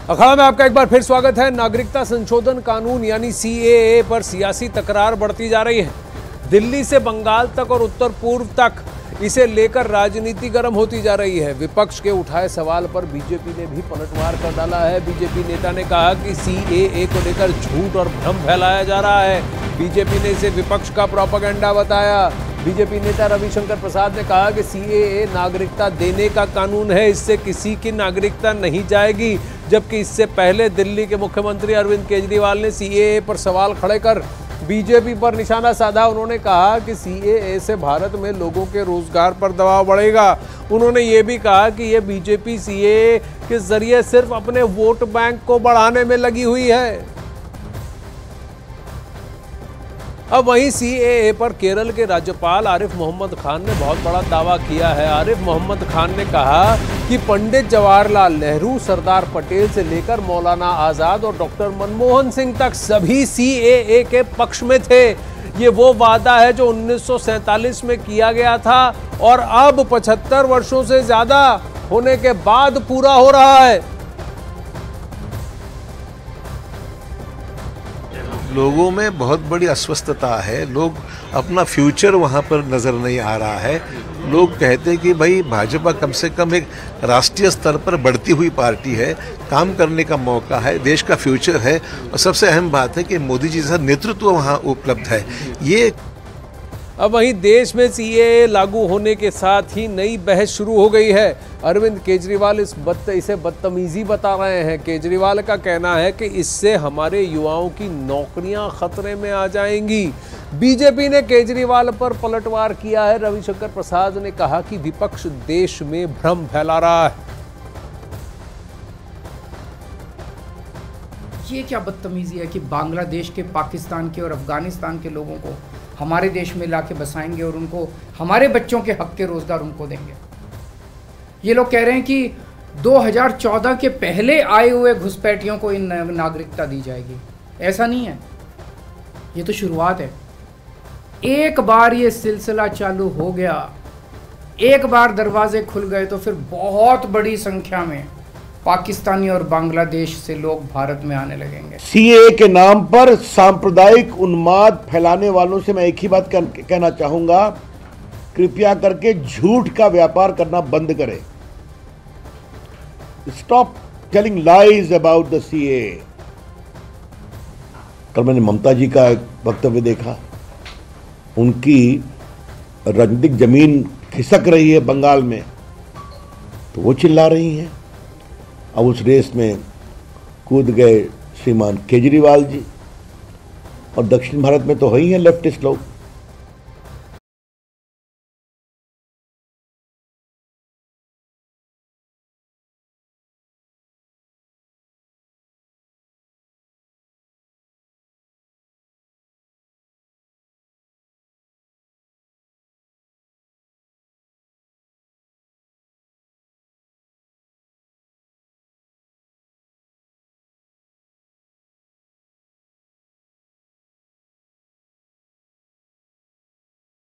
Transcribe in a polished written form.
अखाड़ा में आपका एक बार फिर स्वागत है। नागरिकता संशोधन कानून यानी सीएए पर सियासी तकरार बढ़ती जा रही है। दिल्ली से बंगाल तक और उत्तर पूर्व तक इसे लेकर राजनीति गर्म होती जा रही है। विपक्ष के उठाए सवाल पर बीजेपी ने भी पलटवार कर डाला है। बीजेपी नेता ने कहा कि सीएए को लेकर झूठ और भ्रम फैलाया जा रहा है। बीजेपी ने इसे विपक्ष का प्रोपेगेंडा बताया। बीजेपी नेता रविशंकर प्रसाद ने कहा कि सीएए नागरिकता देने का कानून है, इससे किसी की नागरिकता नहीं जाएगी। जबकि इससे पहले दिल्ली के मुख्यमंत्री अरविंद केजरीवाल ने सीएए पर सवाल खड़े कर बीजेपी पर निशाना साधा। उन्होंने कहा कि सीएए से भारत में लोगों के रोजगार पर दबाव बढ़ेगा। उन्होंने ये भी कहा कि ये बीजेपी सीएए के जरिए सिर्फ अपने वोट बैंक को बढ़ाने में लगी हुई है। अब वहीं सीएए पर केरल के राज्यपाल आरिफ मोहम्मद खान ने बहुत बड़ा दावा किया है। आरिफ मोहम्मद खान ने कहा कि पंडित जवाहरलाल नेहरू, सरदार पटेल से लेकर मौलाना आजाद और डॉक्टर मनमोहन सिंह तक सभी सीएए के पक्ष में थे। ये वो वादा है जो 1947 में किया गया था और अब 75 वर्षों से ज्यादा होने के बाद पूरा हो रहा है। लोगों में बहुत बड़ी अस्वस्थता है। लोग अपना फ्यूचर वहाँ पर नज़र नहीं आ रहा है। लोग कहते हैं कि भाई भाजपा कम से कम एक राष्ट्रीय स्तर पर बढ़ती हुई पार्टी है, काम करने का मौका है, देश का फ्यूचर है और सबसे अहम बात है कि मोदी जी जैसा नेतृत्व वहाँ उपलब्ध है। ये अब वहीं देश में सीएए लागू होने के साथ ही नई बहस शुरू हो गई है। अरविंद केजरीवाल इसे बदतमीजी बता रहे हैं। केजरीवाल का कहना है कि इससे हमारे युवाओं की नौकरियां खतरे में आ जाएंगी। बीजेपी ने केजरीवाल पर पलटवार किया है। रविशंकर प्रसाद ने कहा कि विपक्ष देश में भ्रम फैला रहा है। ये क्या बदतमीजी है कि बांग्लादेश के, पाकिस्तान के और अफगानिस्तान के लोगों को हमारे देश में लाके बसाएंगे और उनको हमारे बच्चों के हक के रोजगार उनको देंगे। ये लोग कह रहे हैं कि 2014 के पहले आए हुए घुसपैठियों को इन नागरिकता दी जाएगी। ऐसा नहीं है, ये तो शुरुआत है। एक बार ये सिलसिला चालू हो गया, एक बार दरवाजे खुल गए तो फिर बहुत बड़ी संख्या में पाकिस्तानी और बांग्लादेश से लोग भारत में आने लगेंगे। सीएए के नाम पर सांप्रदायिक उन्माद फैलाने वालों से मैं एक ही बात कहना चाहूंगा, कृपया करके झूठ का व्यापार करना बंद करें। Stop telling lies about the CAA. कल मैंने ममता जी का एक वक्तव्य देखा, उनकी राजनीतिक जमीन खिसक रही है बंगाल में, तो वो चिल्ला रही हैं। अब उस रेस में कूद गए श्रीमान केजरीवाल जी, और दक्षिण भारत में तो है ही हैं लेफ्टिस्ट लोग।